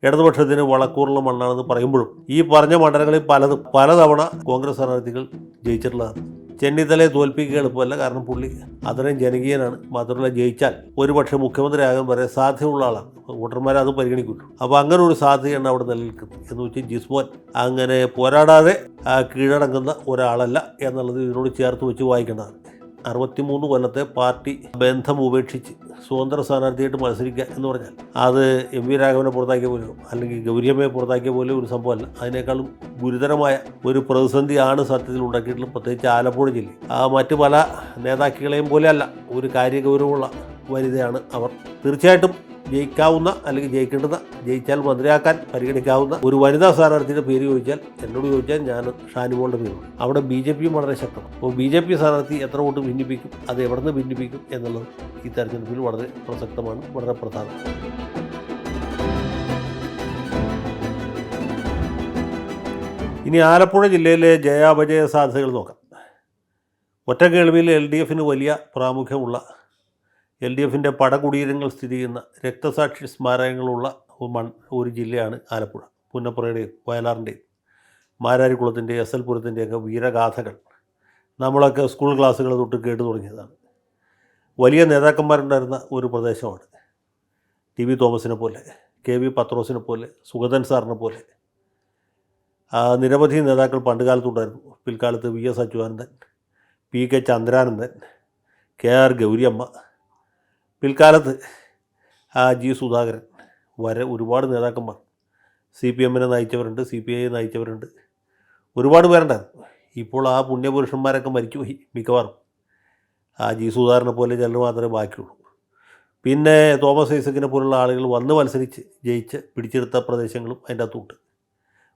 ഇടതുപക്ഷത്തിന് വളക്കൂറുള്ള മണ്ണാണെന്ന് പറയുമ്പോഴും ഈ പറഞ്ഞ മണ്ഡലങ്ങളിൽ പലതവണ കോൺഗ്രസ് സ്ഥാനാർത്ഥികൾ ജയിച്ചിട്ടുള്ളതാണ്. ചെന്നിത്തലയെ തോൽപ്പിക്കുക എളുപ്പമല്ല, കാരണം പുള്ളി അത്രയും ജനകീയനാണ്. മാത്രമല്ല ജയിച്ചാൽ ഒരുപക്ഷെ മുഖ്യമന്ത്രിയാകാൻ വരെ സാധ്യതയുള്ള ആളാണ്. വോട്ടർമാരെ അത് പരിഗണിക്കുള്ളൂ. അപ്പോൾ അങ്ങനെ ഒരു സാധ്യതയാണ് അവിടെ നിലനിൽക്കുന്നത്. എന്ന് വെച്ചാൽ ജിസ്മോൻ അങ്ങനെ പോരാടാതെ കീഴടങ്ങുന്ന ഒരാളല്ല എന്നുള്ളത് ഇതിനോട് ചേർത്ത് വെച്ച് വായിക്കേണ്ടതാണ്. 63 കൊല്ലത്തെ പാർട്ടി ബന്ധം ഉപേക്ഷിച്ച് സ്വതന്ത്ര സ്ഥാനാർത്ഥിയായിട്ട് മത്സരിക്കുക എന്ന് പറഞ്ഞാൽ അത് എം വി രാഘവനെ പുറത്താക്കിയ പോലെയോ അല്ലെങ്കിൽ ഗൗരിയമ്മയെ പുറത്താക്കിയ പോലെയോ ഒരു സംഭവമല്ല. അതിനേക്കാളും ഗുരുതരമായ ഒരു പ്രതിസന്ധിയാണ് സത്യത്തിൽ ഉണ്ടാക്കിയിട്ടുള്ളത്. പ്രത്യേകിച്ച് ആലപ്പുഴ ജില്ലയിൽ മറ്റ് പല നേതാക്കളെയും പോലെയല്ല, ഒരു കാര്യഗൗരവമുള്ള വനിതയാണ് അവർ. തീർച്ചയായിട്ടും ജയിക്കാവുന്ന അല്ലെങ്കിൽ ജയിച്ചാൽ മന്ത്രിയാക്കാൻ പരിഗണിക്കാവുന്ന ഒരു വനിതാ സ്ഥാനാർത്ഥിയുടെ പേര് എന്നോട് ചോദിച്ചാൽ ഞാൻ ഷാനിമോളുടെ പേര്. അവിടെ BJP വളരെ ശക്തമാണ്. അപ്പോൾ BJP സ്ഥാനാർത്ഥി എത്ര വോട്ട് ഭിന്നിപ്പിക്കും, അത് എവിടെ നിന്ന് ഭിന്നിപ്പിക്കും എന്നുള്ളത് ഈ തെരഞ്ഞെടുപ്പിൽ വളരെ പ്രസക്തമാണ്, വളരെ പ്രധാനമാണ്. ഇനി ആലപ്പുഴ ജില്ലയിലെ ജയാപജയ സാധ്യതകൾ നോക്കാം. ഒറ്റ കേൾവിയിൽ LDFന് വലിയ പ്രാമുഖ്യമുള്ള LDFിൻ്റെ പടകുടീരങ്ങൾ സ്ഥിതി ചെയ്യുന്ന രക്തസാക്ഷി സ്മാരകങ്ങളുള്ള ഒരു ജില്ലയാണ് ആലപ്പുഴ. പുന്നപ്പുറയുടെയും വയലാറിൻ്റെയും മാരാരിക്കുളത്തിൻ്റെയും SL പുരത്തിൻ്റെയൊക്കെ വീരഗാഥകൾ നമ്മളൊക്കെ സ്കൂൾ ക്ലാസ്സുകൾ തൊട്ട് കേട്ടു തുടങ്ങിയതാണ്. വലിയ നേതാക്കന്മാരുണ്ടായിരുന്ന ഒരു പ്രദേശമാണ്. TV തോമസിനെ പോലെ, KV പത്രോസിനെ പോലെ, സുഗതൻ സാറിനെ പോലെ നിരവധി നേതാക്കൾ പണ്ട് കാലത്തുണ്ടായിരുന്നു. പിൽക്കാലത്ത് VS Achuthanandan, PK Chandranandan, KR Gouriamma, പിൽക്കാലത്ത് G സുധാകരൻ വരെ ഒരുപാട് നേതാക്കന്മാർ CPMനെ നയിച്ചവരുണ്ട്, CPI നയിച്ചവരുണ്ട്, ഒരുപാട് പേരുണ്ടായിരുന്നു. ഇപ്പോൾ ആ പുണ്യപുരുഷന്മാരൊക്കെ മരിച്ചുപോയി മിക്കവാറും. G സുധാകരനെ പോലെ ചിലർ മാത്രമേ ബാക്കിയുള്ളൂ. പിന്നെ തോമസ് ഐസക്കിനെ പോലുള്ള ആളുകൾ വന്ന് മത്സരിച്ച് ജയിച്ച് പിടിച്ചെടുത്ത പ്രദേശങ്ങളും അതിൻ്റെ അകത്തുണ്ട്.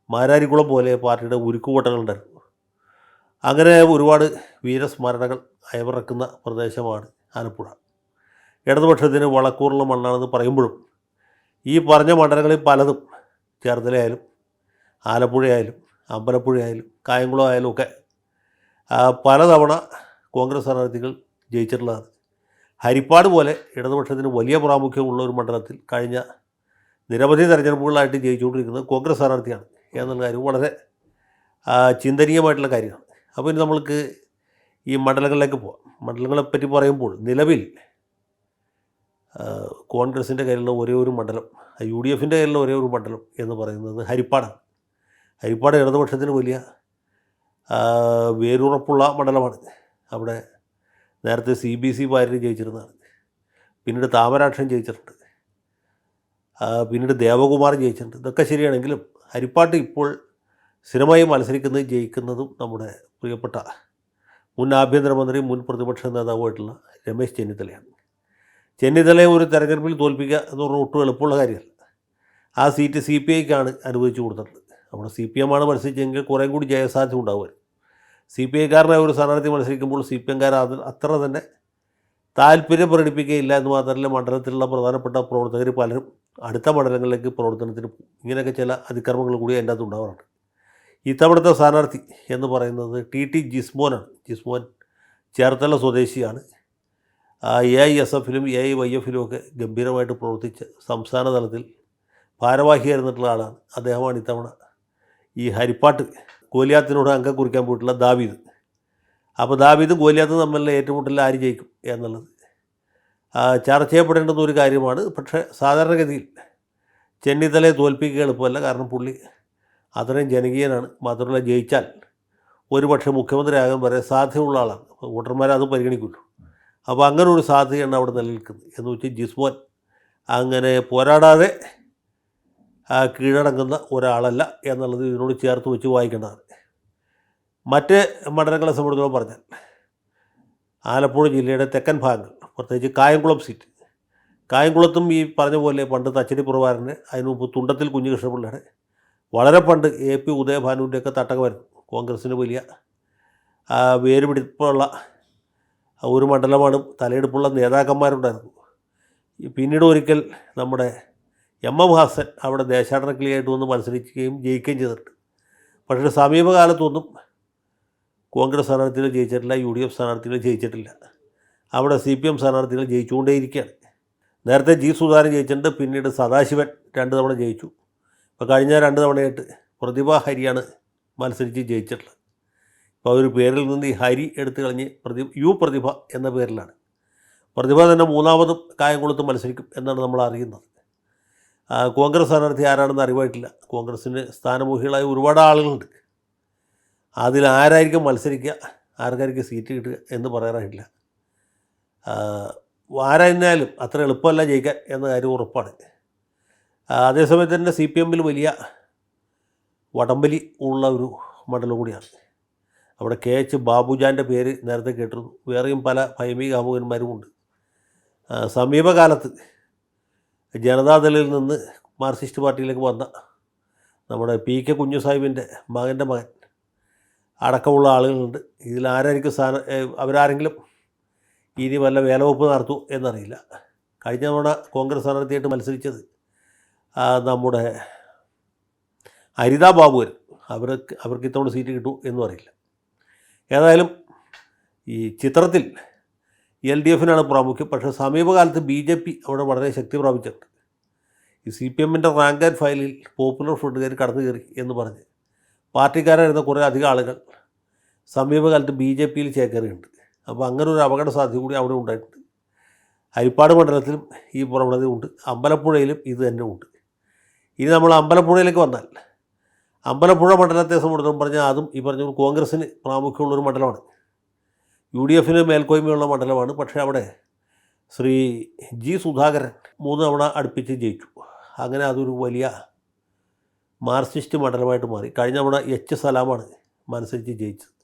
മാരാരിക്കുളം പോലെ പാർട്ടിയുടെ ഉരുക്കുകോട്ടകളുണ്ടായിരുന്നു. അങ്ങനെ ഒരുപാട് വീരസ്മരണകൾ അയവിറക്കുന്ന പ്രദേശമാണ് ആലപ്പുഴ. ഇടതുപക്ഷത്തിന് വളക്കൂറുള്ള മണ്ണാണെന്ന് പറയുമ്പോഴും ഈ പറഞ്ഞ മണ്ഡലങ്ങളിൽ പലതും, ചേർത്തലയായാലും ആലപ്പുഴയായാലും അമ്പലപ്പുഴയായാലും കായംകുളം ആയാലും ഒക്കെ പലതവണ കോൺഗ്രസ് സ്ഥാനാർത്ഥികൾ ജയിച്ചിട്ടുള്ളതാണ്. ഹരിപ്പാട് പോലെ ഇടതുപക്ഷത്തിന് വലിയ പ്രാമുഖ്യമുള്ള ഒരു മണ്ഡലത്തിൽ കഴിഞ്ഞ നിരവധി തെരഞ്ഞെടുപ്പുകളായിട്ട് ജയിച്ചുകൊണ്ടിരിക്കുന്നത് കോൺഗ്രസ് സ്ഥാനാർത്ഥിയാണ് എന്നുള്ള കാര്യം വളരെ ചിന്തനീയമായിട്ടുള്ള കാര്യമാണ്. അപ്പോൾ ഇനി നമ്മൾക്ക് ഈ മണ്ഡലങ്ങളിലേക്ക് പോകാം. മണ്ഡലങ്ങളെപ്പറ്റി പറയുമ്പോൾ നിലവിൽ കോൺഗ്രസിൻ്റെ കയ്യിലുള്ള ഒരേ ഒരു മണ്ഡലം, UDFിൻ്റെ കയ്യിലുള്ള ഒരേ ഒരു മണ്ഡലം എന്ന് പറയുന്നത് ഹരിപ്പാടാണ്. ഹരിപ്പാട് ഇടതുപക്ഷത്തിന് വലിയ വേരുറപ്പുള്ള മണ്ഡലമാണ്. അവിടെ നേരത്തെ CBC പാർട്ടി ജയിച്ചിരുന്നതാണ്. പിന്നീട് താമരാക്ഷൻ ജയിച്ചിട്ടുണ്ട്, പിന്നീട് ദേവകുമാർ ജയിച്ചിട്ടുണ്ട്. ഇതൊക്കെ ശരിയാണെങ്കിലും ഹരിപ്പാട്ട് ഇപ്പോൾ സ്ഥിരമായി ജയിക്കുന്നതും നമ്മുടെ പ്രിയപ്പെട്ട മുൻ ആഭ്യന്തരമന്ത്രി, മുൻ പ്രതിപക്ഷ നേതാവുമായിട്ടുള്ള രമേശ് ചെന്നിത്തലയാണ്. ചെന്നിത്തലയെ ഒരു തെരഞ്ഞെടുപ്പിൽ തോൽപ്പിക്കുക എന്ന് പറഞ്ഞാൽ ഒട്ടും എളുപ്പമുള്ള കാര്യമല്ല. ആ സീറ്റ് CPIക്കാണ് അനുവദിച്ചു കൊടുത്തിട്ടുള്ളത്. അവിടെ CPM ആണ് മത്സരിച്ചെങ്കിൽ കുറേ കൂടി ജയസാധ്യത ഉണ്ടാവുമായിരുന്നു. CPIക്കാരനായ ഒരു സ്ഥാനാർത്ഥി മത്സരിക്കുമ്പോൾ CPMകാർ അത്ര തന്നെ താല്പര്യം പ്രകടിപ്പിക്കുകയില്ല എന്ന് മാത്രമല്ല, മണ്ഡലത്തിലുള്ള പ്രധാനപ്പെട്ട പ്രവർത്തകർ പലരും അടുത്ത മണ്ഡലങ്ങളിലേക്ക് പ്രവർത്തനത്തിന് പോകും. ഇങ്ങനെയൊക്കെ ചില അതിക്രമങ്ങൾ കൂടി അതിൻ്റെ അകത്ത് ഉണ്ടാവാറുണ്ട്. ഇത്തവണത്തെ സ്ഥാനാർത്ഥി എന്ന് പറയുന്നത് TT ജിസ്മോനാണ്. ജിസ്മോൻ ചേർത്തല സ്വദേശിയാണ്. AISFലും AIYFലും ഒക്കെ ഗംഭീരമായിട്ട് പ്രവർത്തിച്ച് സംസ്ഥാന തലത്തിൽ ഭാരവാഹിയായിരുന്നിട്ടുള്ള ആളാണ്. അദ്ദേഹമാണ് ഇത്തവണ ഈ ഹരിപ്പാട്ട് ഗോലിയാത്തിനോട് അംഗം കുറിക്കാൻ പോയിട്ടുള്ള ദാവീദ്. അപ്പോൾ ദാവീദും ഗോലിയാത്തും തമ്മിലുള്ള ഏറ്റുമുട്ടലിൽ ആര് ജയിക്കും എന്നുള്ളത് ചർച്ച ചെയ്യപ്പെടേണ്ടുന്ന ഒരു കാര്യമാണ്. പക്ഷേ സാധാരണഗതിയിൽ ചെന്നിത്തലയെ തോൽപ്പിക്കുക എളുപ്പമല്ല, കാരണം പുള്ളി അത്രയും ജനകീയനാണ്. മാത്രമല്ല ജയിച്ചാൽ ഒരുപക്ഷെ മുഖ്യമന്ത്രിയാകാൻ വരെ സാധ്യതയുള്ള ആളാണ്. വോട്ടർമാരെ അത് പരിഗണിക്കുള്ളൂ. അപ്പോൾ അങ്ങനെ ഒരു സാധ്യതയാണ് അവിടെ നിലനിൽക്കുന്നത്. എന്ന് വെച്ചാൽ ജിസ്മോൻ അങ്ങനെ പോരാടാതെ കീഴടങ്ങുന്ന ഒരാളല്ല എന്നുള്ളത് ഇതിനോട് ചേർത്ത് വെച്ച് വായിക്കേണ്ടതാണ്. മറ്റ് മണ്ഡലങ്ങളെ സംബന്ധിച്ചോളം പറഞ്ഞാൽ ആലപ്പുഴ ജില്ലയുടെ തെക്കൻ ഭാഗങ്ങൾ, പ്രത്യേകിച്ച് കായംകുളം സീറ്റ്, കായംകുളത്തും ഈ പറഞ്ഞ പോലെ പണ്ട് തച്ചടി പുറവാരന്, അതിന് മുമ്പ് തുണ്ടത്തിൽ കുഞ്ഞികൃഷ്ണപിള്ളയുടെ, വളരെ പണ്ട് AP ഉദയഭാനുവിൻ്റെയൊക്കെ തട്ടകമായിരുന്നു. കോൺഗ്രസ്സിന് വലിയ വേരുപിടിപ്പുള്ള ഒരു മണ്ഡലമാണ്. തലയെടുപ്പുള്ള നേതാക്കന്മാരുണ്ടായിരുന്നു. പിന്നീട് ഒരിക്കൽ നമ്മുടെ MM ഹാസൻ അവിടെ ദേശാടന കിളിയായിട്ട് വന്ന് മത്സരിക്കുകയും ജയിക്കുകയും ചെയ്തിട്ടുണ്ട്. പക്ഷേ സമീപകാലത്തൊന്നും കോൺഗ്രസ് സ്ഥാനാർത്ഥികൾ ജയിച്ചിട്ടില്ല, UDF സ്ഥാനാർത്ഥികൾ ജയിച്ചിട്ടില്ല. അവിടെ CPM സ്ഥാനാർത്ഥികൾ ജയിച്ചുകൊണ്ടേയിരിക്കുകയാണ്. നേരത്തെ G സുധാകരൻ ജയിച്ചിട്ടുണ്ട്, പിന്നീട് സദാശിവൻ 2 തവണ ജയിച്ചു. ഇപ്പോൾ കഴിഞ്ഞ 2 തവണയായിട്ട് പ്രതിഭ ഹരിയാണ് മത്സരിച്ച് ജയിച്ചിട്ടുള്ളത്. ഇപ്പോൾ ഒരു പേരിൽ നിന്ന് ഈ ഹരി എടുത്തു കളഞ്ഞ് പ്രതിഭ എന്ന പേരിലാണ്. പ്രതിഭ തന്നെ 3ാമതും കായംകുളത്ത് മത്സരിക്കും എന്നാണ് നമ്മൾ അറിയുന്നത്. കോൺഗ്രസ് സ്ഥാനാർത്ഥി ആരാണെന്ന് അറിവായിട്ടില്ല. കോൺഗ്രസ്സിന് സ്ഥാനമോഹികളായ ഒരുപാട് ആളുകളുണ്ട്. അതിലാരായിരിക്കും മത്സരിക്കുക, ആർക്കായിരിക്കും സീറ്റ് കിട്ടുക എന്ന് പറയാനായിട്ടില്ല. ആരായിരുന്നാലും അത്ര എളുപ്പമല്ല ജയിക്കാൻ എന്ന കാര്യം ഉറപ്പാണ്. അതേസമയത്ത് തന്നെ CPM-ൽ വലിയ വടംവലി ഉള്ള ഒരു മണ്ഡലം കൂടിയാണ്. അവിടെ KH ബാബുജാൻ്റെ പേര് നേരത്തെ കേട്ടിരുന്നു. വേറെയും പല ഭൈമി കാമുകന്മാരുമുണ്ട്. സമീപകാലത്ത് ജനതാദളിൽ നിന്ന് മാർക്സിസ്റ്റ് പാർട്ടിയിലേക്ക് വന്ന നമ്മുടെ PK കുഞ്ഞുസാഹിബിൻ്റെ മകൻ്റെ മകൻ അടക്കമുള്ള ആളുകളുണ്ട്. ഇതിലാരായിരിക്കും അവരാരെങ്കിലും ഇനി വല്ല വേലവെപ്പ് നടത്തും എന്നറിയില്ല. കഴിഞ്ഞ തവണ കോൺഗ്രസ് സ്ഥാനാർത്ഥിയായിട്ട് മത്സരിച്ചത് നമ്മുടെ ഹരിത ബാബുവൻ. അവർക്ക് ഇത്തവണ സീറ്റ് കിട്ടും എന്നും അറിയില്ല. ഏതായാലും ഈ ചിത്രത്തിൽ LDF-നാണ് പ്രാമുഖ്യം. പക്ഷേ സമീപകാലത്ത് BJP അവിടെ വളരെ ശക്തി പ്രാപിച്ചിട്ടുണ്ട്. ഈ CPM-ൻ്റെ റാങ്ക് ആൻഡ് ഫയലിൽ പോപ്പുലർ ഫ്രണ്ടുകാർ കടന്നു കയറി എന്ന് പറഞ്ഞ് പാർട്ടിക്കാരായിരുന്ന കുറേ അധികം ആളുകൾ സമീപകാലത്ത് BJP-യിൽ ചേക്കേറിയുണ്ട്. അപ്പോൾ അങ്ങനെ ഒരു അപകട സാധ്യത കൂടി അവിടെ ഉണ്ടായിട്ടുണ്ട്. ഹരിപ്പാട് മണ്ഡലത്തിലും ഈ പ്രവണതയുണ്ട്. അമ്പലപ്പുഴയിലും ഇത് തന്നെ ഉണ്ട്. ഇനി നമ്മൾ അമ്പലപ്പുഴയിലേക്ക് വന്നാൽ, അമ്പലപ്പുഴ മണ്ഡലത്തെ സംബന്ധിച്ചിടത്തോളം പറഞ്ഞാൽ അതും ഈ പറഞ്ഞ കോൺഗ്രസ്സിന് പ്രാമുഖ്യമുള്ളൊരു മണ്ഡലമാണ്. UDF-ന് മേൽക്കോയ്മയുള്ള മണ്ഡലമാണ്. പക്ഷേ അവിടെ ശ്രീ G. സുധാകരൻ 3 തവണ അടുപ്പിച്ച് ജയിച്ചു. അങ്ങനെ അതൊരു വലിയ മാർക്സിസ്റ്റ് മണ്ഡലമായിട്ട് മാറി. കഴിഞ്ഞ തവണ H. സലാമാണ് മത്സരിച്ച് ജയിച്ചത്.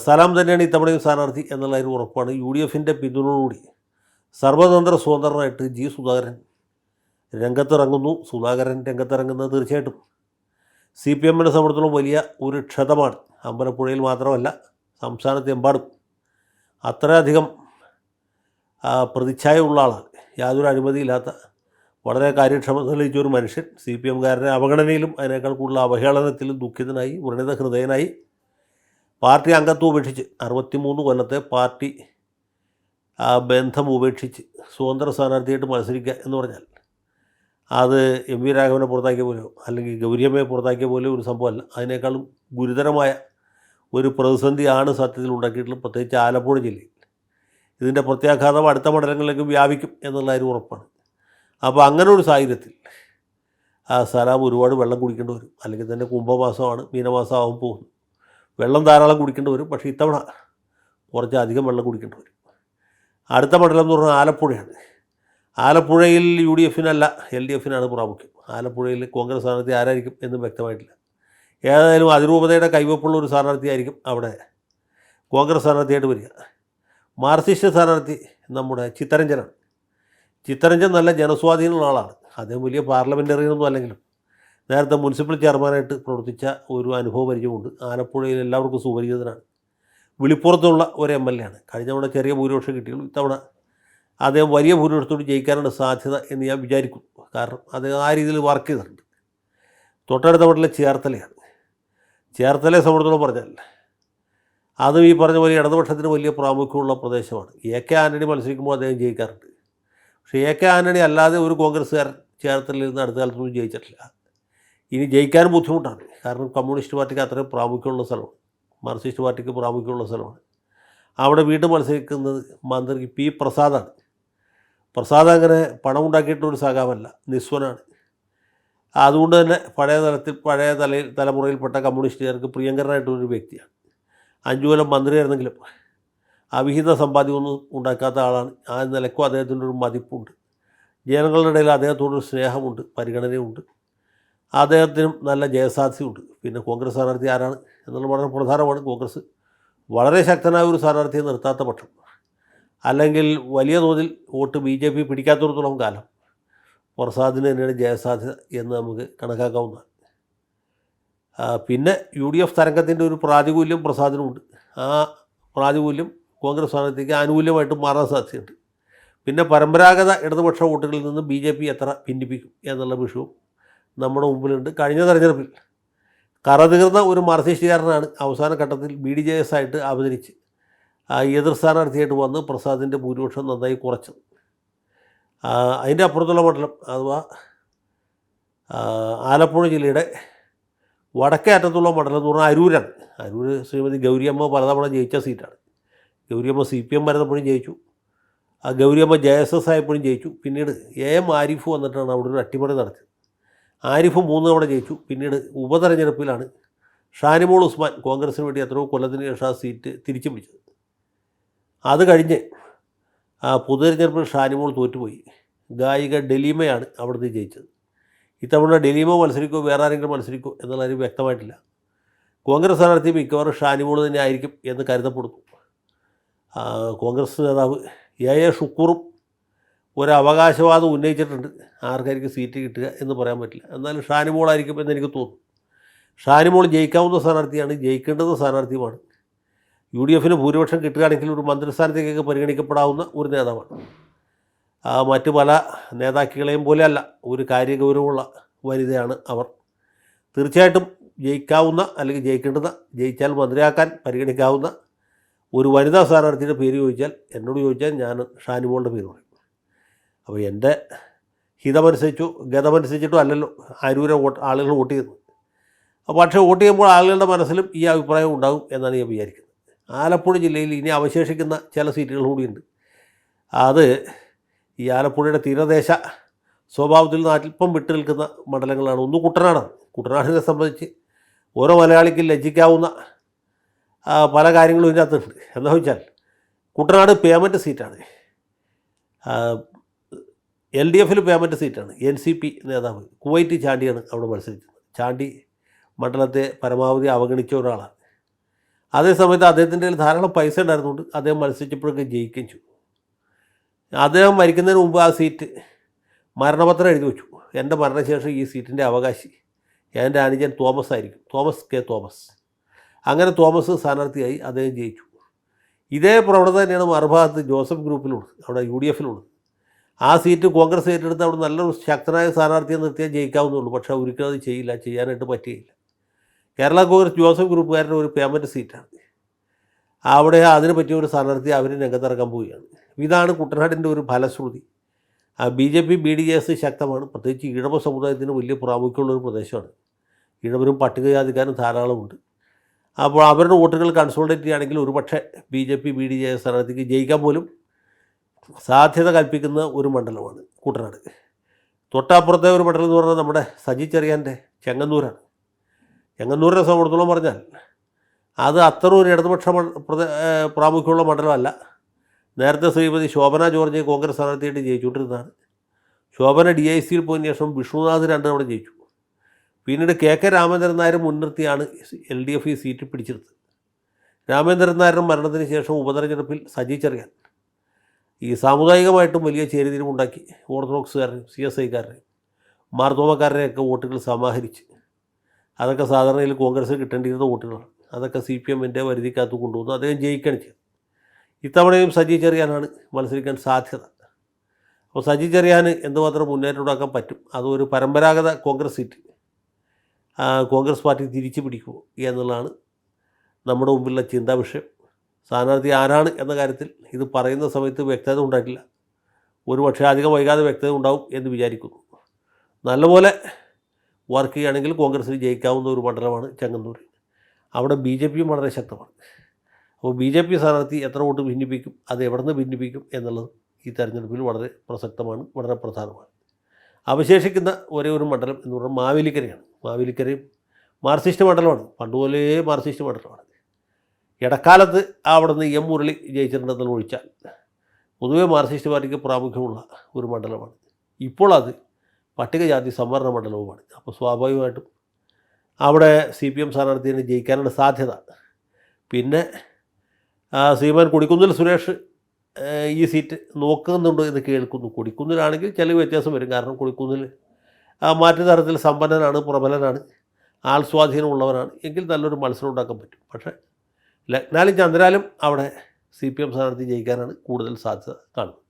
സലാം തന്നെയാണ് ഇത്തവണയും സ്ഥാനാർത്ഥി എന്നുള്ളതിന് ഉറപ്പാണ്. UDF-ൻ്റെ പിന്തുണയോടുകൂടി സർവതന്ത്ര സ്വതന്ത്രനായിട്ട് G. സുധാകരൻ രംഗത്തിറങ്ങുന്നു. സുധാകരൻ രംഗത്തിറങ്ങുന്നത് തീർച്ചയായിട്ടും CPM-നെ സംബന്ധിച്ചിടത്തോളം വലിയ ഒരു ക്ഷതമാണ്. അമ്പലപ്പുഴയിൽ മാത്രമല്ല, സംസ്ഥാനത്തെമ്പാടും അത്രയധികം പ്രതിച്ഛായ ഉള്ള ആളാണ്. യാതൊരു അഴിമതിയില്ലാത്ത വളരെ കാര്യക്ഷമത തെളിയിച്ച ഒരു മനുഷ്യൻ. CPM-കാരുടെ അവഗണനയിലും അതിനേക്കാൾ കൂടുതൽ അവഹേളനത്തിലും ദുഃഖിതനായി വ്രണിത ഹൃദയനായി പാർട്ടി അംഗത്വം ഉപേക്ഷിച്ച് 63 കൊല്ലത്തെ പാർട്ടി ബന്ധം ഉപേക്ഷിച്ച് സ്വതന്ത്ര സ്ഥാനാർത്ഥിയായിട്ട് മത്സരിക്കുക എന്ന് പറഞ്ഞാൽ അത് MV രാഘവനെ പുറത്താക്കിയ പോലെയോ അല്ലെങ്കിൽ ഗൗരിയമ്മയെ പുറത്താക്കിയ പോലെയോ ഒരു സംഭവമല്ല. അതിനേക്കാളും ഗുരുതരമായ ഒരു പ്രതിസന്ധിയാണ് സത്യത്തിൽ ഉണ്ടാക്കിയിട്ടുള്ളത്, പ്രത്യേകിച്ച് ആലപ്പുഴ ജില്ലയിൽ. ഇതിൻ്റെ പ്രത്യാഘാതം അടുത്ത മണ്ഡലങ്ങളിലേക്ക് വ്യാപിക്കും എന്നുള്ള കാര്യം ഉറപ്പാണ്. അപ്പോൾ അങ്ങനെ ഒരു സാഹചര്യത്തിൽ സലാം ഒരുപാട് വെള്ളം കുടിക്കേണ്ടി വരും. അല്ലെങ്കിൽ തന്നെ കുംഭമാസമാണ്, മീനമാസമാകും പോകുന്നു. വെള്ളം ധാരാളം കുടിക്കേണ്ടി വരും. പക്ഷേ ഇത്തവണ കുറച്ചധികം വെള്ളം കുടിക്കേണ്ടി വരും. അടുത്ത മണ്ഡലം എന്ന് പറഞ്ഞാൽ ആലപ്പുഴയാണ്. ആലപ്പുഴയിൽ UDF-നല്ല LDF-നാണ് പ്രാമുഖ്യം. ആലപ്പുഴയിൽ കോൺഗ്രസ് സ്ഥാനാർത്ഥി ആരായിരിക്കും എന്നും വ്യക്തമായിട്ടില്ല. ഏതായാലും അതിരൂപതയുടെ കൈവപ്പുള്ള ഒരു സ്ഥാനാർത്ഥിയായിരിക്കും അവിടെ കോൺഗ്രസ് സ്ഥാനാർത്ഥിയായിട്ട് വരിക. മാർക്സിസ്റ്റ് സ്ഥാനാർത്ഥി നമ്മുടെ ചിത്തരഞ്ജനാണ്. ചിത്തരഞ്ജൻ നല്ല ജനസ്വാധീനമുള്ള ആളാണ്. അദ്ദേഹം വലിയ പാർലമെൻറ്ററിയനൊന്നും അല്ലെങ്കിലും നേരത്തെ മുനിസിപ്പൽ ചെയർമാനായിട്ട് പ്രവർത്തിച്ച ഒരു അനുഭവ പരിചയമുണ്ട്. ആലപ്പുഴയിൽ എല്ലാവർക്കും സുപരിചിതനാണ്. വിളിപ്പുറത്തുള്ള ഒരു MLA ആണ്. കഴിഞ്ഞ തവണ ചെറിയ ഭൂരിപക്ഷം കിട്ടിയുള്ളൂ. ഇത്തവണ അദ്ദേഹം വലിയ ഭൂരിപക്ഷത്തോട് ജയിക്കാനുള്ള സാധ്യത എന്ന് ഞാൻ വിചാരിക്കുന്നു. കാരണം അദ്ദേഹം ആ രീതിയിൽ വർക്ക് ചെയ്തിട്ടുണ്ട്. തൊട്ടടുത്ത മണ്ഡലം ചേർത്തലയാണ്. ചേർത്തലയെ സംബന്ധിച്ചോളം പറഞ്ഞാൽ അതും ഈ പറഞ്ഞ പോലെ ഇടതുപക്ഷത്തിന് വലിയ പ്രാമുഖ്യമുള്ള പ്രദേശമാണ്. AK ആൻ്റണി മത്സരിക്കുമ്പോൾ അദ്ദേഹം ജയിക്കാറുണ്ട്. പക്ഷേ AK ആൻ്റണി അല്ലാതെ ഒരു കോൺഗ്രസ്സുകാരൻ ചേർത്തലയിൽ നിന്ന് അടുത്ത കാലത്തൊന്നും ജയിച്ചിട്ടില്ല. ഇനി ജയിക്കാനും ബുദ്ധിമുട്ടാണ്. കാരണം കമ്മ്യൂണിസ്റ്റ് പാർട്ടിക്ക് അത്രയും പ്രാമുഖ്യമുള്ള സ്ഥലമാണ്, മാർക്സിസ്റ്റ് പാർട്ടിക്ക് പ്രാമുഖ്യമുള്ള സ്ഥലമാണ്. അവിടെ വീണ്ടും മത്സരിക്കുന്നത് മന്ത്രി P. പ്രസാദാണ്. പ്രസാദ് അങ്ങനെ പണമുണ്ടാക്കിയിട്ടൊരു സഖാവല്ല, നിസ്വനാണ്. അതുകൊണ്ട് തന്നെ പഴയ തലമുറയിൽപ്പെട്ട കമ്മ്യൂണിസ്റ്റുകാർക്ക് പ്രിയങ്കരനായിട്ടൊരു വ്യക്തിയാണ്. 5 കൊല്ലം മന്ത്രിയായിരുന്നെങ്കിലും അവിഹിത സമ്പാദ്യമൊന്നും ഉണ്ടാക്കാത്ത ആളാണ്. ആ നിലയ്ക്കും അദ്ദേഹത്തിൻ്റെ ഒരു മതിപ്പുണ്ട്. ജനങ്ങളുടെ ഇടയിൽ അദ്ദേഹത്തോടൊരു സ്നേഹമുണ്ട്, പരിഗണനയുണ്ട്. അദ്ദേഹത്തിനും നല്ല ജയസാധ്യതയുണ്ട്. പിന്നെ കോൺഗ്രസ് സ്ഥാനാർത്ഥി ആരാണ് എന്നുള്ളത് വളരെ പ്രധാനമാണ്. കോൺഗ്രസ് വളരെ ശക്തനായ ഒരു സ്ഥാനാർത്ഥിയെ നിർത്താത്ത പക്ഷം, അല്ലെങ്കിൽ വലിയ തോതിൽ വോട്ട് BJP പിടിക്കാത്തിടത്തോളം കാലം പ്രസാദിന് തന്നെയാണ് ജയസാധ്യത എന്ന് നമുക്ക് കണക്കാക്കാവുന്നതാണ്. പിന്നെ UDF തരംഗത്തിൻ്റെ ഒരു പ്രാതികൂല്യം പ്രസാദിനുമുണ്ട്. ആ പ്രാതികൂല്യം കോൺഗ്രസ് സ്ഥാനാർത്ഥിക്ക് അനുകൂല്യമായിട്ട് മാറാൻ സാധ്യതയുണ്ട്. പിന്നെ പരമ്പരാഗത ഇടതുപക്ഷ വോട്ടുകളിൽ നിന്ന് BJP എത്ര ഭിന്നിപ്പിക്കും എന്നുള്ള വിഷയവും നമ്മുടെ മുമ്പിലുണ്ട്. കഴിഞ്ഞ തെരഞ്ഞെടുപ്പിൽ കറതീർന്ന ഒരു മാർക്സിസ്റ്റുകാരനാണ് അവസാന ഘട്ടത്തിൽ BDJS ആയിട്ട് അവതരിച്ച് എതിർ സ്ഥാനാർത്ഥിയായിട്ട് വന്ന് പ്രസാദിൻ്റെ ഭൂരിപക്ഷം നന്നായി കുറച്ചത്. അതിൻ്റെ അപ്പുറത്തുള്ള മണ്ഡലം അഥവാ ആലപ്പുഴ ജില്ലയുടെ വടക്കേ അറ്റത്തുള്ള മണ്ഡലം എന്ന് പറഞ്ഞാൽ അരൂരാണ്. അരൂർ ശ്രീമതി ഗൗരിയമ്മ പലതവണ ജയിച്ച സീറ്റാണ്. ഗൗരിയമ്മ CPM വരുന്നപ്പോഴും ജയിച്ചു, ആ ഗൗരിയമ്മ JSS ആയപ്പോഴും ജയിച്ചു. പിന്നീട് AM ആരിഫ് വന്നിട്ടാണ് അവിടെ ഒരു അട്ടിമറി നടത്തിയത്. ആരിഫ് 3 തവണ ജയിച്ചു. പിന്നീട് ഉപതെരഞ്ഞെടുപ്പിലാണ് ഷാനിമോൾ ഉസ്മാൻ കോൺഗ്രസിന് വേണ്ടി എത്രയോ കൊല്ലത്തിന് ശേഷം ആ സീറ്റ് തിരിച്ചു പിടിച്ചത്. അത് കഴിഞ്ഞ് പൊതുതെരഞ്ഞെടുപ്പിൽ ഷാനിമോൾ തോറ്റുപോയി. ഗായിക ഡെലീമയാണ് അവിടുന്ന് ജയിച്ചത്. ഇത്തവണ ഡെലീമ മത്സരിക്കുമോ വേറെ ആരെങ്കിലും മത്സരിക്കുമോ എന്നുള്ള കാര്യം വ്യക്തമായിട്ടില്ല. കോൺഗ്രസ് സ്ഥാനാർത്ഥി മിക്കവാറും ഷാനിമോൾ തന്നെ ആയിരിക്കും എന്ന് കരുതപ്പെടുന്നു. കോൺഗ്രസ് നേതാവ് A ഷുക്കൂറും ഒരു അവകാശവാദം ഉന്നയിച്ചിട്ടുണ്ട്, ആർക്കായിരിക്കും സീറ്റ് കിട്ടുക എന്ന് പറയാൻ പറ്റില്ല. എന്നാലും ഷാനിമോളായിരിക്കും എന്നെനിക്ക് തോന്നുന്നു. ഷാനിമോൾ ജയിക്കാവുന്ന സ്ഥാനാർത്ഥിയാണ്, ജയിക്കേണ്ടത് സ്ഥാനാർത്ഥിയുമാണ്. UDFന് ഭൂരിപക്ഷം കിട്ടുകയാണെങ്കിൽ ഒരു മന്ത്രിസ്ഥാനത്തേക്കൊക്കെ പരിഗണിക്കപ്പെടാവുന്ന ഒരു നേതാവാണ്. മറ്റ് പല നേതാക്കളെയും പോലെയല്ല, ഒരു കാര്യഗൗരവമുള്ള വനിതയാണ് അവർ. തീർച്ചയായിട്ടും ജയിക്കാവുന്ന അല്ലെങ്കിൽ ജയിക്കേണ്ടത്, ജയിച്ചാൽ മന്ത്രിയാക്കാൻ പരിഗണിക്കാവുന്ന ഒരു വനിതാ സ്ഥാനാർത്ഥിയുടെ പേര് എന്നോട് ചോദിച്ചാൽ ഞാൻ ഷാനിമോളുടെ പേര് പറയും. അപ്പോൾ എൻ്റെ ഹിതമനുസരിച്ചോ ഗതമനുസരിച്ചിട്ടോ അല്ലല്ലോ അരൂരെ ആളുകൾ വോട്ട് ചെയ്യുന്നത്. പക്ഷേ വോട്ട് ചെയ്യുമ്പോൾ ആളുകളുടെ മനസ്സിലും ഈ അഭിപ്രായം ഉണ്ടാകും എന്നാണ് ഞാൻ വിചാരിക്കുന്നത്. ആലപ്പുഴ ജില്ലയിൽ ഇനി അവശേഷിക്കുന്ന ചില സീറ്റുകൾ കൂടിയുണ്ട്. അത് ഈ ആലപ്പുഴയുടെ തീരദേശ സ്വഭാവത്തിൽ നിന്ന് അല്പം വിട്ടു നിൽക്കുന്ന മണ്ഡലങ്ങളാണ്. ഒന്ന് കുട്ടനാടാണ്. കുട്ടനാടിനെ സംബന്ധിച്ച് ഓരോ മലയാളിക്കും ലജ്ജിക്കാവുന്ന പല കാര്യങ്ങളും ഇതിനകത്തുണ്ട്. എന്താണെന്ന് വെച്ചാൽ കുട്ടനാട് പേയ്മെൻറ്റ് സീറ്റാണ്. LDFൽ പേയ്മെൻറ്റ് സീറ്റാണ്. NCP നേതാവ് കുവൈറ്റ് ചാണ്ടിയാണ് അവിടെ മത്സരിച്ചത്. ചാണ്ടി മണ്ഡലത്തെ പരമാവധി അവഗണിച്ച ഒരാളാണ്. അതേസമയത്ത് അദ്ദേഹത്തിൻ്റെ ധാരാളം പൈസ ഉണ്ടായിരുന്നുകൊണ്ട് അദ്ദേഹം മത്സരിച്ചപ്പോഴൊക്കെ ജയിക്കുകയും ചെയ്തു. അദ്ദേഹം മരിക്കുന്നതിന് മുമ്പ് ആ സീറ്റ് മരണപത്രം എഴുതി വെച്ചു. എൻ്റെ മരണശേഷം ഈ സീറ്റിൻ്റെ അവകാശി എൻ്റെ അനുജൻ തോമസ് ആയിരിക്കും, തോമസ് K. തോമസ്. അങ്ങനെ തോമസ് സ്ഥാനാർത്ഥിയായി അദ്ദേഹം ജയിച്ചു. ഇതേ പ്രവണത തന്നെയാണ് മറുഭാഗത്ത് ജോസഫ് ഗ്രൂപ്പിലുള്ളത്, അവിടെ UDFിലുള്ളത്. ആ സീറ്റ് കോൺഗ്രസ് ഏറ്റെടുത്ത് അവിടെ നല്ലൊരു ശക്തനായ സ്ഥാനാർത്ഥിയെ നിർത്തിയാൽ ജയിക്കാവുന്നുള്ളൂ. പക്ഷേ ഒരിക്കലും അത് ചെയ്യില്ല, ചെയ്യാനായിട്ട് പറ്റുകയില്ല. കേരള കോൺഗ്രസ് ജോസഫ് ഗ്രൂപ്പുകാരുടെ ഒരു പേയ്മെൻറ്റ് സീറ്റാണ്. അവിടെ അതിന് പറ്റിയ ഒരു സ്ഥാനാർത്ഥി അവർ രംഗത്തിറക്കാൻ പോവുകയാണ്. ഇതാണ് കുട്ടനാടിൻ്റെ ഒരു ഫലശ്രുതി. BJP BDS ശക്തമാണ്. പ്രത്യേകിച്ച് ഈഴവ സമുദായത്തിന് വലിയ പ്രാമുഖ്യമുള്ളൊരു പ്രദേശമാണ്. ഈഴവരും പട്ടികജാതിക്കാരും ധാരാളമുണ്ട്. അപ്പോൾ അവരുടെ വോട്ടുകൾ കൺസോളിഡേറ്റ് ചെയ്യുകയാണെങ്കിൽ ഒരുപക്ഷെ BJP BDS സ്ഥാനാർത്ഥിക്ക് ജയിക്കാൻ പോലും സാധ്യത കൽപ്പിക്കുന്ന ഒരു മണ്ഡലമാണ് കുട്ടനാട്. തൊട്ടപ്പുറത്തെ ഒരു മണ്ഡലം എന്ന് പറഞ്ഞാൽ നമ്മുടെ സജി ചെറിയാൻ്റെ ചെങ്ങന്നൂരാണ്. ചെങ്ങന്നൂരിനെ സംബന്ധിച്ചിടത്തോളം പറഞ്ഞാൽ അത് അത്ര ഒരു ഇടതുപക്ഷ പ്രാമുഖ്യമുള്ള മണ്ഡലമല്ല. നേരത്തെ ശ്രീമതി ശോഭന ജോർജ് കോൺഗ്രസ് സ്ഥാനാർത്ഥിയായിട്ട് ജയിച്ചുകൊണ്ടിരുന്നതാണ്. ശോഭന DICയിൽ പോയതിനു ശേഷം വിഷ്ണുനാഥ് 2 തവണ ജയിച്ചു. പിന്നീട് KK രാമചന്ദ്രൻ നായർ മുൻനിർത്തിയാണ് LDF ഈ സീറ്റ് പിടിച്ചെടുത്തത്. രാമചന്ദ്രൻ നായരുടെ മരണത്തിന് ശേഷം ഉപതെരഞ്ഞെടുപ്പിൽ സജി ചെറിയാൻ ഈ സാമുദായികമായിട്ടും വലിയ ചേരിതിരിവുണ്ടാക്കി ഓർത്തഡോക്സുകാരെയും CSIക്കാരെയും മാർത്തോമക്കാരുടെയൊക്കെ വോട്ടുകൾ സമാഹരിച്ച്, അതൊക്കെ സാധാരണയിൽ കോൺഗ്രസ് കിട്ടേണ്ടിയിരുന്ന വോട്ടുകളാണ്. അതൊക്കെ CPMൻ്റെ പരിധിക്കകത്ത് കൊണ്ടുവന്ന് അദ്ദേഹം ജയിക്കുകയാണ് ചെയ്തത്. ഇത്തവണയും സജി ചെറിയാനാണ് മത്സരിക്കാൻ സാധ്യത. അപ്പോൾ സജി ചെറിയാൻ എന്തുമാത്രം മുന്നേറ്റം ഉണ്ടാക്കാൻ പറ്റും, അതൊരു പരമ്പരാഗത കോൺഗ്രസ് സീറ്റ് കോൺഗ്രസ് പാർട്ടി തിരിച്ചു പിടിക്കുമോ എന്നുള്ളതാണ് നമ്മുടെ മുമ്പിലുള്ള ചിന്താ വിഷയം. സ്ഥാനാർത്ഥി ആരാണ് എന്ന കാര്യത്തിൽ ഇത് പറയുന്ന സമയത്ത് വ്യക്തത ഉണ്ടായിട്ടില്ല. ഒരു പക്ഷേ അധികം വൈകാതെ വ്യക്തത ഉണ്ടാവും എന്ന് വിചാരിക്കുന്നു. നല്ലപോലെ വർക്ക് ചെയ്യുകയാണെങ്കിൽ കോൺഗ്രസ്സിന് ജയിക്കാവുന്ന ഒരു മണ്ഡലമാണ് ചെങ്ങന്നൂർ. അവിടെ BJPയും വളരെ ശക്തമാണ്. അപ്പോൾ BJP സ്ഥാനാർത്ഥി എത്ര വോട്ട് ഭിന്നിപ്പിക്കും, അത് എവിടെ നിന്ന് ഭിന്നിപ്പിക്കും എന്നുള്ളത് ഈ തെരഞ്ഞെടുപ്പിൽ വളരെ പ്രസക്തമാണ്, വളരെ പ്രധാനമാണ്. അവശേഷിക്കുന്ന ഒരേ ഒരു മണ്ഡലം എന്ന് പറഞ്ഞാൽ മാവേലിക്കരയാണ്. മാവേലിക്കരയും മാർക്സിസ്റ്റ് മണ്ഡലമാണ്, പണ്ടുപോലെ മാർക്സിസ്റ്റ് മണ്ഡലമാണ്. ഇടക്കാലത്ത് അവിടെ നിന്ന് M മുരളി ജയിച്ചിട്ടുണ്ടെന്ന് ഒഴിച്ചാൽ പൊതുവേ മാർക്സിസ്റ്റ് പാർട്ടിക്ക് പ്രാമുഖ്യമുള്ള ഒരു മണ്ഡലമാണ്. ഇപ്പോൾ അത് പട്ടികജാതി സംവരണ മണ്ഡലവുമാണ്. അപ്പോൾ സ്വാഭാവികമായിട്ടും അവിടെ CPM സ്ഥാനാർത്ഥിയെ ജയിക്കാനുള്ള സാധ്യത. പിന്നെ ശ്രീമാൻ കൊടിക്കുന്നിൽ സുരേഷ് ഈ സീറ്റ് നോക്കുന്നുണ്ട് എന്ന് കേൾക്കുന്നു. കൊടിക്കുന്നിലാണെങ്കിൽ ചില വ്യത്യാസം വരും. കാരണം കൊടിക്കുന്നിൽ മാറ്റു തരത്തിൽ സമ്പന്നനാണ്, പ്രബലനാണ്, ആൾ സ്വാധീനമുള്ളവനാണ്. എങ്കിൽ നല്ലൊരു മത്സരം ഉണ്ടാക്കാൻ പറ്റും. പക്ഷേ ലഗ്നാലും ചന്ദ്രാലും അവിടെ CPM സ്ഥാനാർത്ഥി ജയിക്കാനാണ് കൂടുതൽ സാധ്യത കാണുന്നത്.